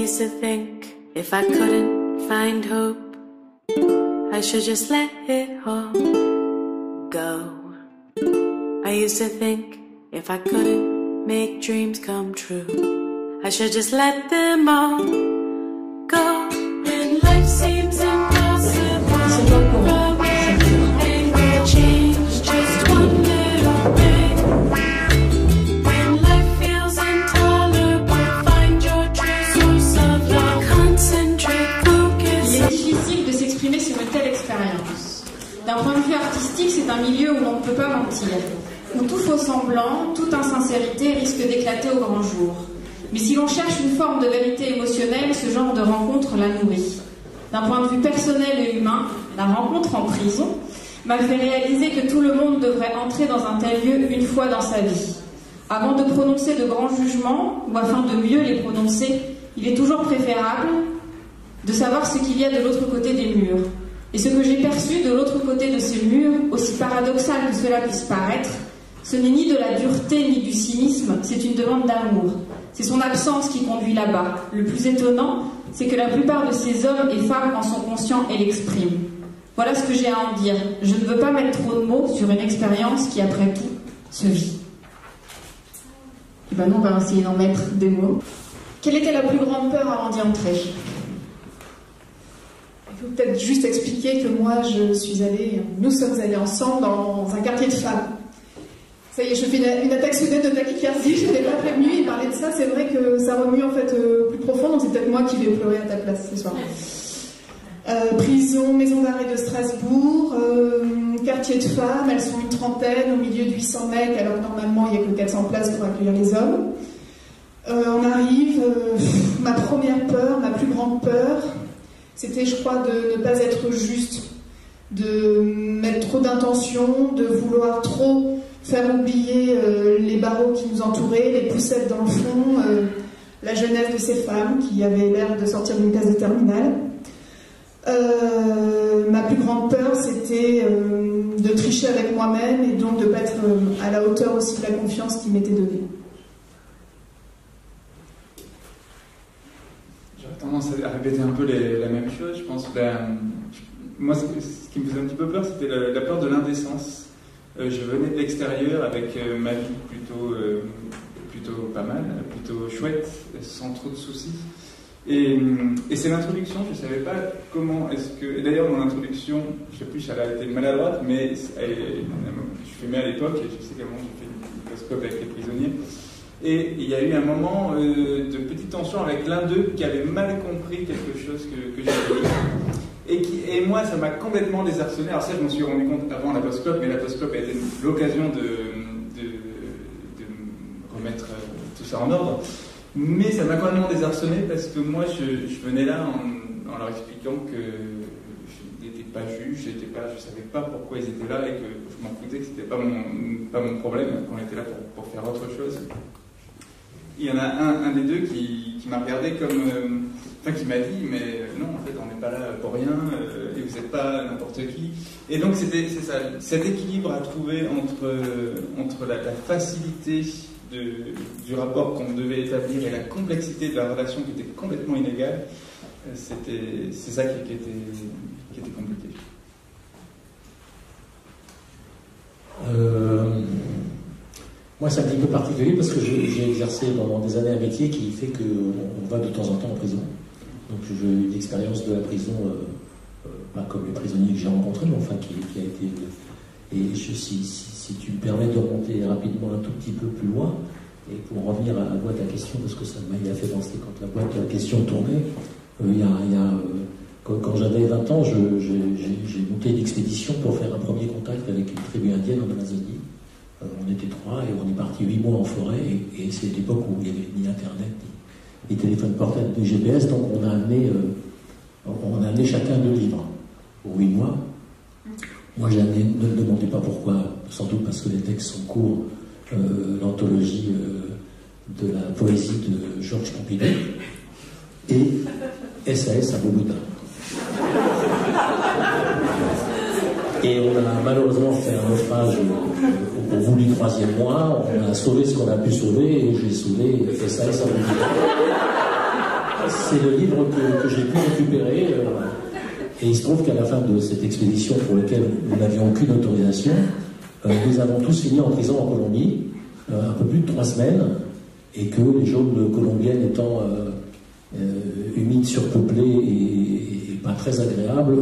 used to think if I couldn't find hope, I should just let it all go. I used to think if I couldn't make dreams come true, I should just let them all go. When life seems impossible, from everything will change just one little bit. When life feels intolerable, find your true source of love. Concentrate, focus. Il est difficile de s'exprimer sur une telle expérience. D'un point de vue artistique, c'est un milieu où l'on ne peut pas mentir, où tout faux semblant, toute insincérité risque d'éclater au grand jour. Mais si l'on cherche une forme de vérité émotionnelle, ce genre de rencontre la nourrit. D'un point de vue personnel et humain, la rencontre en prison m'a fait réaliser que tout le monde devrait entrer dans un tel lieu une fois dans sa vie. Avant de prononcer de grands jugements, ou afin de mieux les prononcer, il est toujours préférable de savoir ce qu'il y a de l'autre côté des murs. Et ce que j'ai perçu de l'autre côté de ces murs, aussi paradoxal que cela puisse paraître, ce n'est ni de la dureté ni du cynisme, c'est une demande d'amour. C'est son absence qui conduit là-bas. Le plus étonnant, c'est que la plupart de ces hommes et femmes en sont conscients et l'expriment. Voilà ce que j'ai à en dire. Je ne veux pas mettre trop de mots sur une expérience qui, après tout, se vit. Et ben non, on va essayer d'en mettre des mots. Quelle était la plus grande peur avant d'y entrer ? Il faut peut-être juste expliquer que moi, nous sommes allés ensemble dans un quartier de femmes. Ça y est, je fais une attaque soudaine de tachycardie, je n'étais pas prévenue, il parlait de ça, c'est vrai que ça remue en fait plus profond, donc c'est peut-être moi qui vais pleurer à ta place ce soir. Prison, maison d'arrêt de Strasbourg, quartier de femmes, elles sont une trentaine, au milieu de 800 mecs, alors que normalement il n'y a que 400 places pour accueillir les hommes. On arrive, ma première peur, ma plus grande peur, c'était je crois de ne pas être juste, de mettre trop d'intention, de vouloir trop faire oublier les barreaux qui nous entouraient, les poussettes dans le fond, la jeunesse de ces femmes qui avaient l'air de sortir d'une classe de terminale. Ma plus grande peur, c'était de tricher avec moi-même et donc de ne pas être à la hauteur aussi de la confiance qui m'était donnée. J'aurais tendance à répéter un peu la même chose, je pense. Moi, ce qui me faisait un petit peu peur, c'était la peur de l'indécence. Je venais de l'extérieur avec ma vie plutôt pas mal, plutôt chouette, sans trop de soucis. Et c'est l'introduction, je ne savais pas comment est-ce que... Et d'ailleurs, mon introduction, je ne sais plus si elle a été maladroite, mais je filmais à l'époque, et je sais qu'à un moment, j'ai fait une microscope avec les prisonniers. Et il y a eu un moment de petite tension avec l'un d'eux qui avait mal compris quelque chose que j'avais dit. Et moi, ça m'a complètement désarçonné. Alors ça, je m'en suis rendu compte avant la post-clope, mais la post-clope a été l'occasion de remettre tout ça en ordre. Mais ça m'a complètement désarçonné parce que moi, je venais là en leur expliquant que je n'étais pas juge, je ne savais pas pourquoi ils étaient là et que je m'en foutais, que ce n'était pas mon problème, qu'on était là pour faire autre chose. Il y en a un des deux qui m'a regardé comme... qui m'a dit, mais non, en fait, on n'est pas là pour rien, et vous n'êtes pas n'importe qui. Et donc, c'est ça, cet équilibre à trouver entre la facilité du rapport qu'on devait établir et la complexité de la relation qui était complètement inégale, c'est ça qui était compliqué. Moi, c'est un petit peu particulier parce que j'ai exercé pendant des années un métier qui fait qu'on va de temps en temps en prison. Donc j'ai eu une expérience de la prison, pas comme les prisonniers que j'ai rencontrés, mais enfin qui a été... Et si tu me permets de remonter rapidement un tout petit peu plus loin, et pour revenir à la boîte à questions, parce que ça m'a fait penser quand la boîte à questions tournait, quand j'avais 20 ans, j'ai monté une expédition pour faire un premier contact avec une tribu indienne en Amazonie. On était 3 et on est parti 8 mois en forêt, et c'est l'époque où il n'y avait ni Internet, ni téléphone portable, ni GPS, donc on a amené chacun 2 livres pour 8 mois. Moi j'ai amené, ne me demandez pas pourquoi, sans doute parce que les textes sont courts, l'anthologie de la poésie de Georges Pompidou et SAS à Bogota. Et on a malheureusement fait un naufrage au bout du 3e mois. On a sauvé ce qu'on a pu sauver et j'ai sauvé SAS à Bogota. c'est le livre que j'ai pu récupérer. Et il se trouve qu'à la fin de cette expédition pour laquelle nous n'avions aucune autorisation, nous avons tous fini en prison en Colombie, un peu plus de 3 semaines, et que les geôles colombiennes étant humides, surpeuplées et pas très agréables,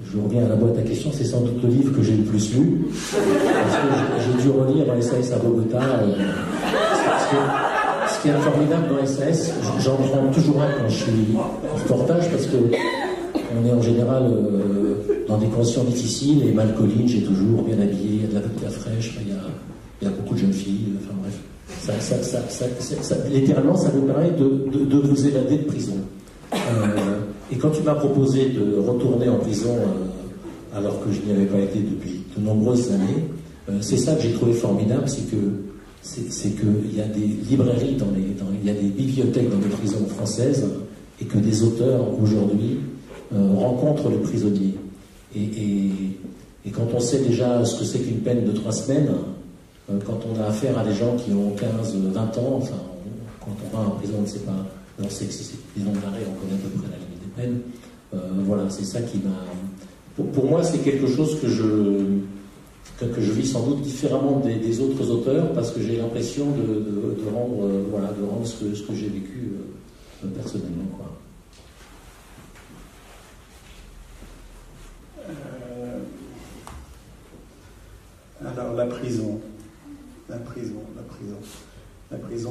je reviens à la boîte à questions, c'est sans doute le livre que j'ai le plus lu, parce que j'ai dû relire SAS à Bogota. Ce qui est formidable dans SAS, j'en prends toujours un quand je suis en reportage, parce que on est en général dans des conditions difficiles et malcolines, j'ai toujours bien habillé, il y a de la vodka fraîche, il y a beaucoup de jeunes filles, enfin bref. Littéralement, ça vous permet de vous évader de prison. Et quand tu m'as proposé de retourner en prison, alors que je n'y avais pas été depuis de nombreuses années, c'est ça que j'ai trouvé formidable, c'est qu'il y a des librairies, il y a des bibliothèques dans les prisons françaises, et que des auteurs aujourd'hui rencontrent les prisonniers. Et quand on sait déjà ce que c'est qu'une peine de 3 semaines, quand on a affaire à des gens qui ont 15, 20 ans, enfin, quand on va en prison, on ne sait pas, on sait que c'est des noms d'arrêt, on connaît à peu près la limite des peines. Voilà, c'est ça qui m'a... Pour moi, c'est quelque chose que je vis sans doute différemment des autres auteurs, parce que j'ai l'impression de rendre ce que j'ai vécu personnellement, quoi. Alors la prison,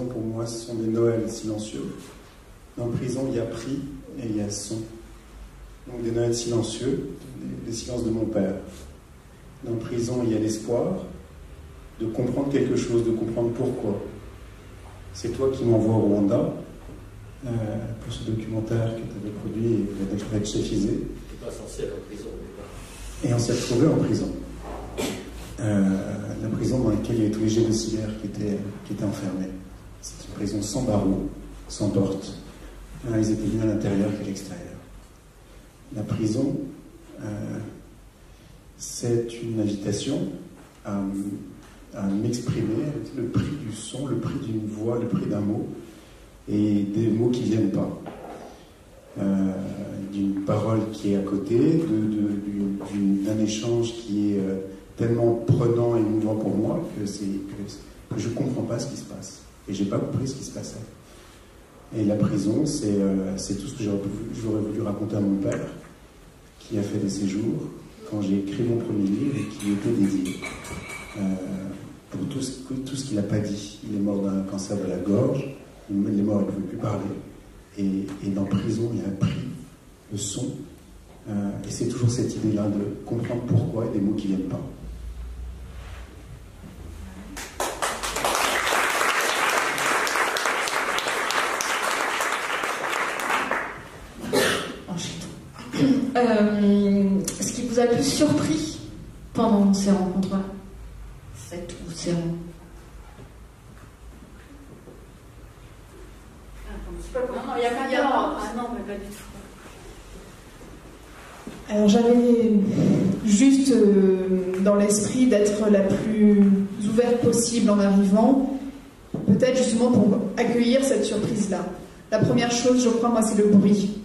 pour moi, ce sont des Noëls silencieux. Dans la prison, il y a prix et il y a son. Donc des Noëls silencieux, des silences de mon père. Dans la prison, il y a l'espoir de comprendre quelque chose, de comprendre pourquoi. C'est toi qui m'envoies au Rwanda pour ce documentaire que tu avais produit avec Chef Izé. Tu n'es pas censé aller en prison au départ. Et on s'est retrouvés en prison. La prison dans laquelle il y avait tous les génocidaires qui étaient enfermés. C'est une prison sans barreaux, sans porte. Ils étaient mieux à l'intérieur qu'à l'extérieur. La prison, c'est une invitation à m'exprimer avec le prix du son, le prix d'une voix, le prix d'un mot, et des mots qui ne viennent pas. D'une parole qui est à côté, d'un échange qui est tellement prenant et émouvant pour moi que je ne comprends pas ce qui se passe. Et je n'ai pas compris ce qui se passait. Et la prison, c'est tout ce que j'aurais voulu raconter à mon père, qui a fait des séjours, quand j'ai écrit mon premier livre et qui était dédié pour tout ce qu'il n'a pas dit. Il est mort d'un cancer de la gorge, il est mort, il ne pouvait plus parler. Et dans la prison, il a appris le son. Et c'est toujours cette idée-là de comprendre pourquoi et des mots qui ne viennent pas. Ce qui vous a le plus surpris pendant ces rencontres-là, cette ou ces rencontres? Non, il n'y a pas d'ordre. Ah non, mais pas du tout. Alors j'avais juste dans l'esprit d'être la plus ouverte possible en arrivant, peut-être justement pour accueillir cette surprise-là. La première chose, je crois, moi, c'est le bruit.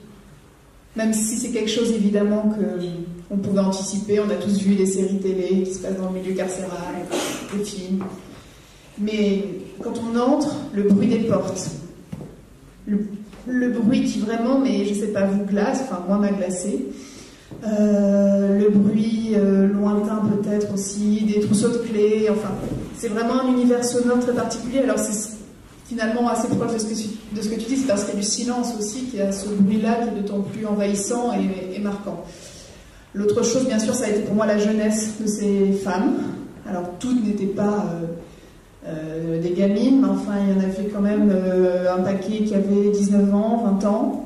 Même si c'est quelque chose, évidemment, qu'on pouvait anticiper. On a tous vu des séries télé qui se passent dans le milieu carcéral, des films. Mais quand on entre, le bruit des portes, le bruit qui vraiment, mais je sais pas, vous glace, enfin moi m'a glacé. Le bruit lointain peut-être aussi, des trousseaux de clés, enfin, c'est vraiment un univers sonore très particulier. Alors c'est finalement assez proche de ce que tu dis, c'est parce qu'il y a du silence aussi, qu'il y a ce bruit-là qui est d'autant plus envahissant et marquant. L'autre chose, bien sûr, ça a été pour moi la jeunesse de ces femmes. Alors toutes n'étaient pas des gamines, mais enfin il y en avait quand même un paquet qui avait 19 ans, 20 ans.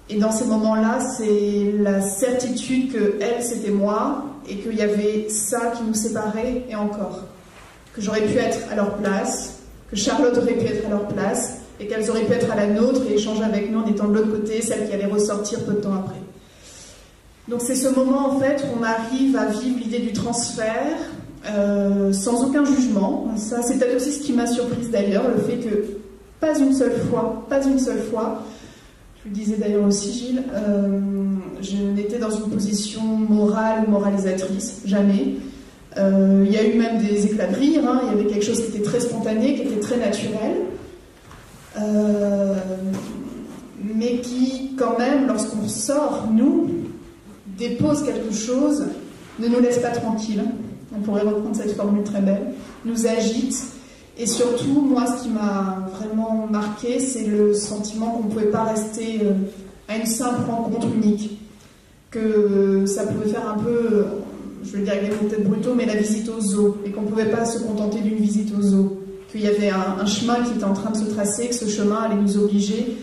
Et dans ces moments-là, c'est la certitude que elle, c'était moi, et qu'il y avait ça qui nous séparait, et encore. Que j'aurais pu être à leur place, que Charlotte aurait pu être à leur place, et qu'elles auraient pu être à la nôtre et échanger avec nous en étant de l'autre côté, celle qui allait ressortir peu de temps après. Donc c'est ce moment, en fait, où on arrive à vivre l'idée du transfert, sans aucun jugement. Ça, c'est peut-être aussi ce qui m'a surprise d'ailleurs, le fait que pas une seule fois, je le disais d'ailleurs aussi Gilles, je n'étais dans une position morale ou moralisatrice, jamais. Il y a eu même des éclats de rire, hein, il y avait quelque chose qui était très spontané, qui était très naturel, mais qui quand même, lorsqu'on sort, nous, dépose quelque chose, ne nous laisse pas tranquilles, on pourrait reprendre cette formule très belle, nous agite, et surtout, moi, ce qui m'a vraiment marqué, c'est le sentiment qu'on ne pouvait pas rester à une simple rencontre unique, que ça pouvait faire un peu, je vais dire avec des mots peut-être brutaux, mais la visite au zoo, et qu'on ne pouvait pas se contenter d'une visite au zoo, qu'il y avait un chemin qui était en train de se tracer, que ce chemin allait nous obliger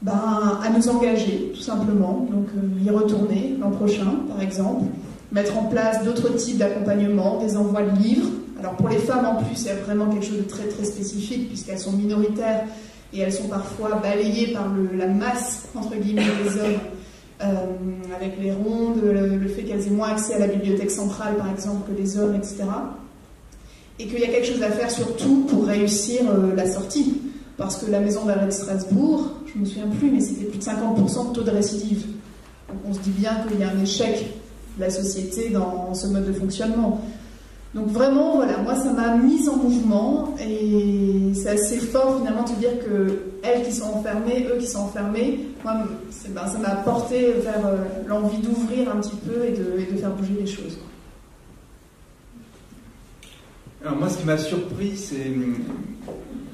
à nous engager, tout simplement, donc y retourner l'an prochain, par exemple, mettre en place d'autres types d'accompagnement, des envois de livres. Alors pour les femmes en plus, il y a vraiment quelque chose de très très spécifique, puisqu'elles sont minoritaires et elles sont parfois balayées par la masse, entre guillemets, des hommes, avec les rondes, le fait qu'elles aient moins accès à la bibliothèque centrale, par exemple, que les hommes, etc. Et qu'il y a quelque chose à faire surtout pour réussir la sortie. Parce que la maison d'arrêt de Strasbourg, je ne me souviens plus, mais c'était plus de 50% de taux de récidive. Donc on se dit bien qu'il y a un échec de la société dans ce mode de fonctionnement. Donc vraiment, voilà, moi ça m'a mise en mouvement et c'est assez fort finalement de se dire que elles qui sont enfermées, eux qui sont enfermés, moi ça m'a porté vers l'envie d'ouvrir un petit peu et de faire bouger les choses. Alors moi ce qui m'a surpris c'est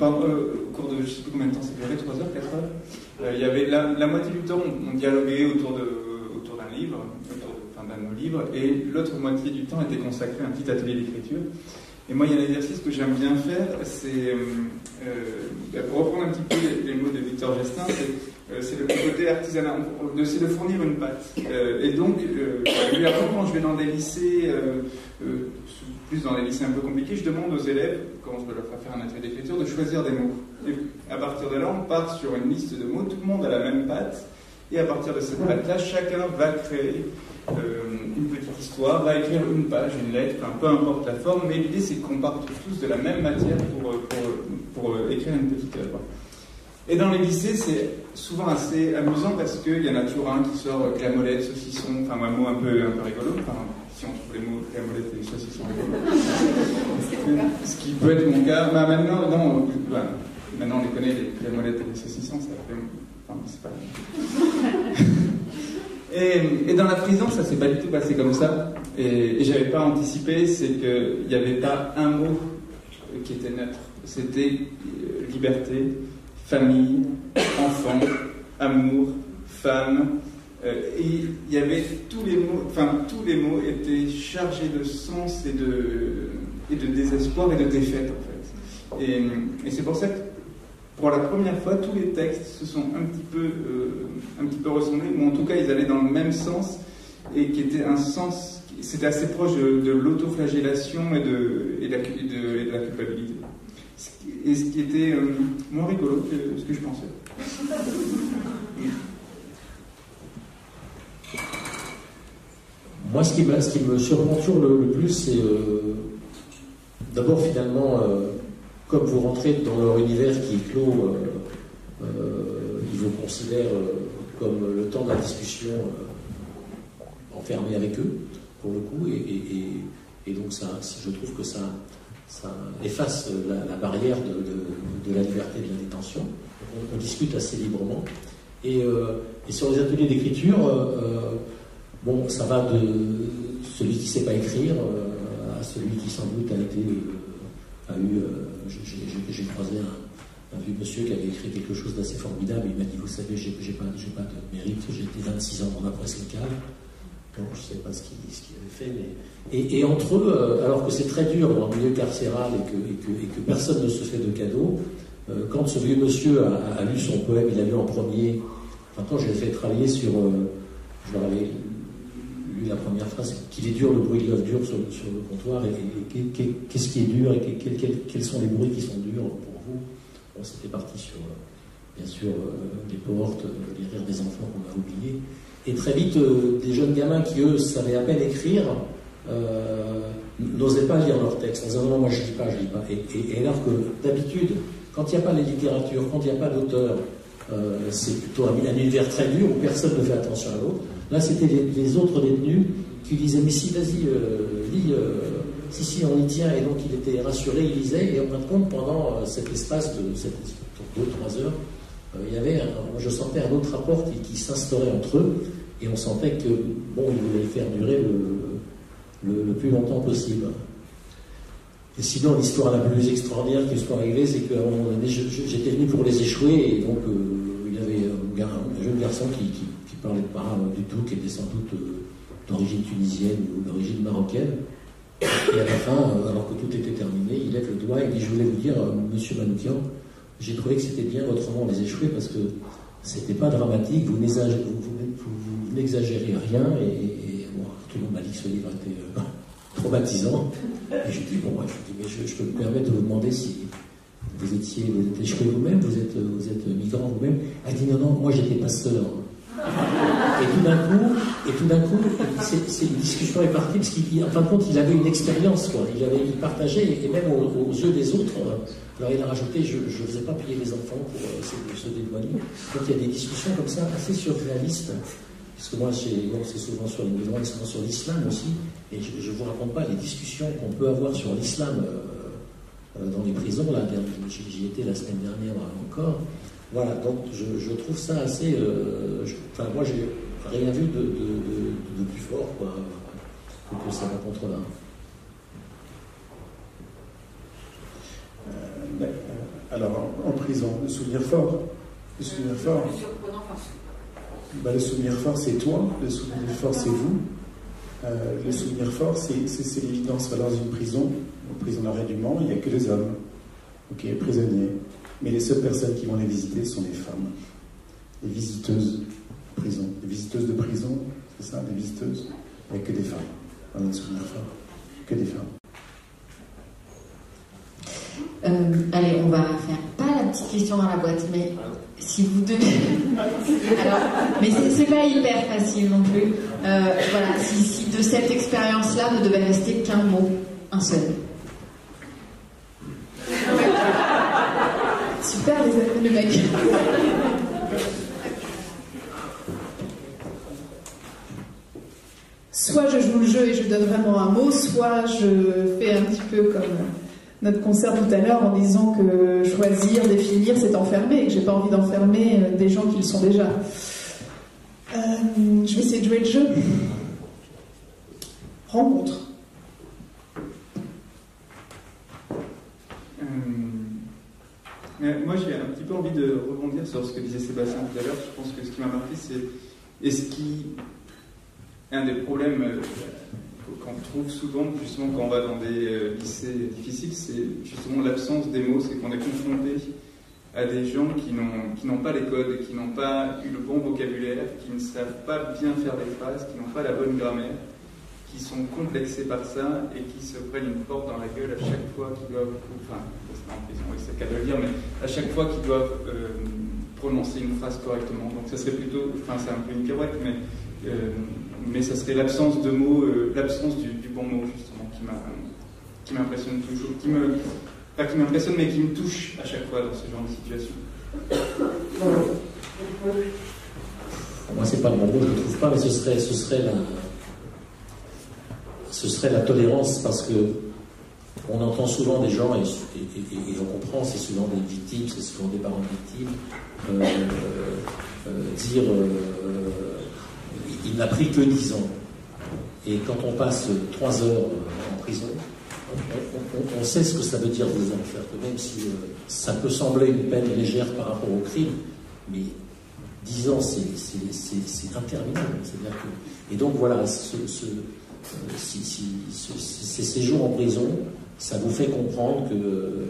au cours de je ne sais plus combien de temps ça durait, 3 heures, 4 heures, il y avait la moitié du temps on dialoguait autour d'un livre, d'un de nos livres, et l'autre moitié du temps était consacré à un petit atelier d'écriture. Et moi, il y a un exercice que j'aime bien faire, c'est, pour reprendre un petit peu les mots de Victor Gestin, c'est le côté artisanat, c'est de fournir une pâte. Et donc, régulièrement, quand je vais dans des lycées, plus dans des lycées un peu compliqués, je demande aux élèves, quand je leur faire un atelier d'écriture, de choisir des mots. Et à partir de là, on part sur une liste de mots, tout le monde a la même pâte, et à partir de cette pâte-là, chacun va créer une petite histoire, va écrire une page, une lettre, enfin, peu importe la forme, mais l'idée c'est qu'on parte tous de la même matière pour écrire une petite œuvre. Et dans les lycées, c'est souvent assez amusant parce qu'il y en a toujours un qui sort clamolette, saucisson, enfin un mot un peu rigolo, enfin, si on trouve les mots clamolette et saucisson rigolo. Ce qui peut être mon cas. Maintenant, maintenant on les connaît, les clamolettes et les saucissons, ça fait... Enfin, c'est pas... Et dans la prison, ça s'est pas du tout passé comme ça. Et j'avais pas anticipé, c'est qu'il n'y avait pas un mot qui était neutre. C'était liberté, famille, enfant, amour, femme. Et il y avait tous les mots étaient chargés de sens et de désespoir et de défaite en fait. Et c'est pour ça que pour la première fois, tous les textes se sont un petit peu ressemblés, ou en tout cas ils allaient dans le même sens, et qui était un sens, c'était assez proche de l'autoflagellation et de la culpabilité. Et ce qui était moins rigolo que ce que je pensais. Moi, ce qui me surprend toujours le plus, c'est d'abord finalement... comme vous rentrez dans leur univers qui est clos, ils vous considèrent comme le temps de la discussion enfermé avec eux, pour le coup, et donc ça, je trouve que ça efface la barrière de la liberté de la détention. On discute assez librement. Et sur les ateliers d'écriture, bon, ça va de celui qui ne sait pas écrire à celui qui sans doute j'ai croisé un vieux monsieur qui avait écrit quelque chose d'assez formidable. Il m'a dit, vous savez, j'ai pas de mérite, j'ai été 26 ans dans la presse locale. Donc je ne sais pas ce qu'il avait fait, mais... Et entre eux, alors que c'est très dur dans le milieu carcéral et que personne ne se fait de cadeaux, quand ce vieux monsieur a lu son poème, il l'a lu en premier. Enfin, quand je l'ai fait travailler sur... je leur avais lu la première phrase, qu'il est dur, le bruit de l'œuf dur sur le comptoir, et qu'est-ce qui est dur, et quels sont les bruits qui sont durs pour vous. Bon, c'était parti sur, bien sûr, les portes, les rires des enfants qu'on a oubliés. Et très vite, des jeunes gamins qui, eux, savaient à peine écrire, n'osaient pas lire leurs textes. En disant, non, moi je lis pas. Et alors que, d'habitude, quand il n'y a pas les littératures, quand il n'y a pas d'auteur, c'est plutôt un univers très dur où personne ne fait attention à l'autre. Là, c'était les autres détenus qui disaient, mais si, vas-y, lis, si, on y tient. Et donc, il était rassuré, il lisait, et en fin de compte, pendant cet espace de 2-3 heures, il y avait, je sentais un autre rapport qui s'instaurait entre eux, et on sentait que, bon, il voulait le faire durer le plus longtemps possible. Et sinon, l'histoire la plus extraordinaire qui soit arrivée, c'est qu'à un moment donné, j'étais venu pour les échouer, et donc il y avait un jeune garçon qui parlait pas du tout, qui était sans doute d'origine tunisienne ou d'origine marocaine. Et à la fin, alors que tout était terminé, il lève le doigt et il dit, je voulais vous dire, monsieur Manoukian, j'ai trouvé que c'était bien votre roman Les Échoués parce que c'était pas dramatique, vous n'exagérez rien, et bon, tout le monde m'a dit que ce livre était traumatisant. Et je dis, bon, moi, mais je peux me permettre de vous demander si vous êtes échoué vous-même, vous êtes migrant vous-même. Elle dit, non, moi j'étais pasteur. Et tout d'un coup, c'est une discussion est partie parce qu'en fin de compte, il avait une expérience, quoi. Il partageait, et même aux yeux des autres. Alors il a rajouté, je ne faisais pas payer les enfants pour se dédouaner. Donc il y a des discussions comme ça assez surréalistes. Parce que moi, c'est souvent sur les migrants, souvent sur l'islam aussi. Et je ne vous raconte pas les discussions qu'on peut avoir sur l'islam dans les prisons. Là, j'y étais la semaine dernière encore. Voilà, donc je trouve ça assez... moi, j'ai rien vu de plus fort, quoi, que cette rencontre-là. Alors, en prison, le souvenir fort. Le souvenir fort, c'est toi. Le souvenir fort, c'est vous. Le souvenir fort, c'est l'évidence. Dans une prison d'arrêt du Mans, il n'y a que des hommes. Ok, prisonniers. Mais les seules personnes qui vont les visiter sont les femmes. Les visiteuses de prison. Les visiteuses de prison, c'est ça, les visiteuses. Il n'y a que des femmes. Dans notre souvenir fort. Que des femmes. Allez, on va faire pas la petite question dans la boîte, mais si vous devez... Alors, mais c'est pas hyper facile non plus. Voilà, si de cette expérience-là ne devait rester qu'un mot, un seul. Super, le mec. Soit je joue le jeu et je donne vraiment un mot, soit je fais un petit peu comme notre concert tout à l'heure en disant que choisir, définir, c'est enfermer et que j'ai pas envie d'enfermer des gens qui le sont déjà. Je vais essayer de jouer le jeu. Rencontre. Moi, j'ai un petit peu envie de rebondir sur ce que disait Sébastien tout à l'heure. Je pense que ce qui m'a marqué, et ce qui est un des problèmes qu'on trouve souvent, justement, quand on va dans des lycées difficiles, c'est justement l'absence des mots. C'est qu'on est confronté à des gens qui n'ont pas les codes, qui n'ont pas eu le bon vocabulaire, qui ne savent pas bien faire des phrases, qui n'ont pas la bonne grammaire, qui sont complexés par ça et qui se prennent une porte dans la gueule à chaque fois qu'ils doivent, enfin, c'est en prison, c'est le cas de le dire, mais à chaque fois qu'ils doivent prononcer une phrase correctement. Donc ça serait plutôt, enfin c'est un peu une pirouette, mais ça serait l'absence de mots, l'absence du bon mot justement qui m'impressionne toujours, pas qui m'impressionne, mais qui me touche à chaque fois dans ce genre de situation. Moi, c'est pas le bon mot, je ne le trouve pas, mais ce serait la tolérance, parce que on entend souvent des gens, et on comprend, c'est souvent des victimes, c'est souvent des parents de victimes, dire il n'a pris que 10 ans. Et quand on passe 3 heures en prison, on sait ce que ça veut dire 10 ans. Même si ça peut sembler une peine légère par rapport au crime, mais 10 ans, c'est interminable. C'est-à-dire que... Et donc voilà, ces séjours en prison, ça vous fait comprendre que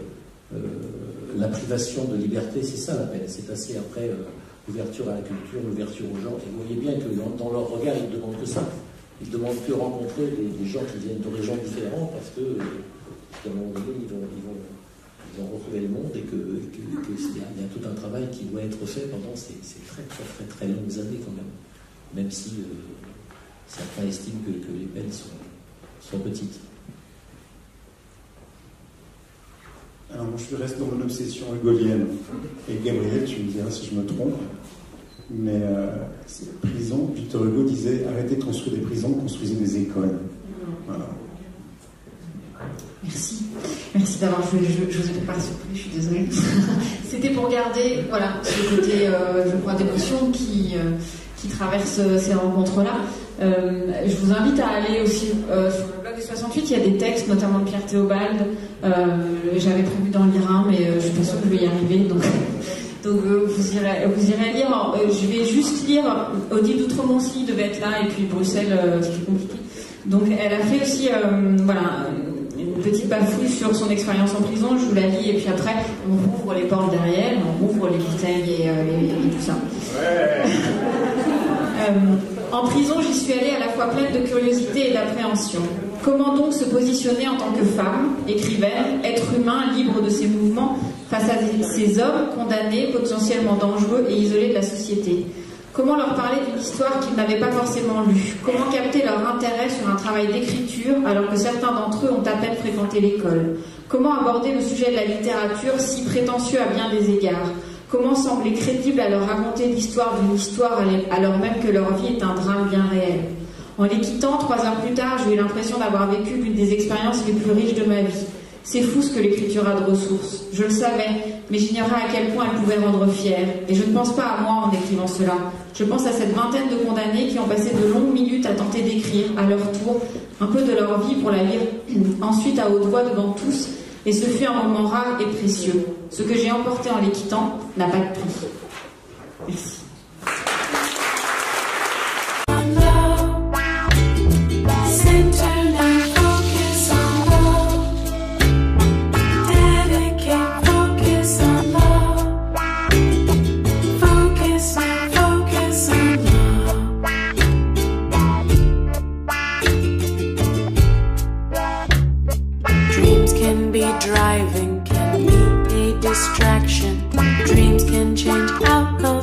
la privation de liberté, c'est ça la peine. C'est passer après l'ouverture à la culture, l'ouverture aux gens. Et vous voyez bien que dans leur regard, ils ne demandent que ça. Ils ne demandent que rencontrer des gens qui viennent d'horizons différents, parce que à un moment donné, ils vont retrouver le monde, et qu'il y a tout un travail qui doit être fait pendant ces très très très très longues années quand même si certains estiment que les peines sont petites. Alors moi je reste dans mon obsession hugolienne. Et Gabriel, tu me diras si je me trompe, mais prison, Victor Hugo disait arrêtez de construire des prisons, construisez des écoles. Voilà. Merci. Merci d'avoir joué le jeu. Je vous ai pas surpris, je suis désolée. C'était pour garder, voilà, ce côté, je crois, d'émotion qui traverse ces rencontres-là. Je vous invite à aller aussi sur le blog des 68, il y a des textes, notamment de Pierre Théobald. J'avais prévu d'en lire un, mais je suis pas sûre que je vais y arriver. Donc vous irez lire. Je vais juste lire. Odile Doutremoncy devait être là, et puis Bruxelles, c'était compliqué. Donc elle a fait aussi, voilà, une petite bafouille sur son expérience en prison. Je vous la lis, et puis après, on rouvre les portes derrière, on rouvre les bouteilles et tout ça. Ouais. En prison, j'y suis allée à la fois pleine de curiosité et d'appréhension. Comment donc se positionner en tant que femme, écrivaine, être humain, libre de ses mouvements, face à ces hommes condamnés, potentiellement dangereux et isolés de la société? Comment leur parler d'une histoire qu'ils n'avaient pas forcément lue? Comment capter leur intérêt sur un travail d'écriture alors que certains d'entre eux ont à peine fréquenté l'école? Comment aborder le sujet de la littérature si prétentieux à bien des égards? Comment sembler crédible à leur raconter l'histoire d'une histoire alors même que leur vie est un drame bien réel? En les quittant, 3 heures plus tard, j'ai eu l'impression d'avoir vécu l'une des expériences les plus riches de ma vie. C'est fou ce que l'écriture a de ressources. Je le savais, mais j'ignorais à quel point elle pouvait rendre fière. Et je ne pense pas à moi en écrivant cela. Je pense à cette vingtaine de condamnés qui ont passé de longues minutes à tenter d'écrire, à leur tour, un peu de leur vie pour la lire ensuite à haute voix devant tous. Et ce fut un moment rare et précieux. Ce que j'ai emporté en les quittant n'a pas de prix. Merci. Driving can be a distraction. Dreams can change outcomes.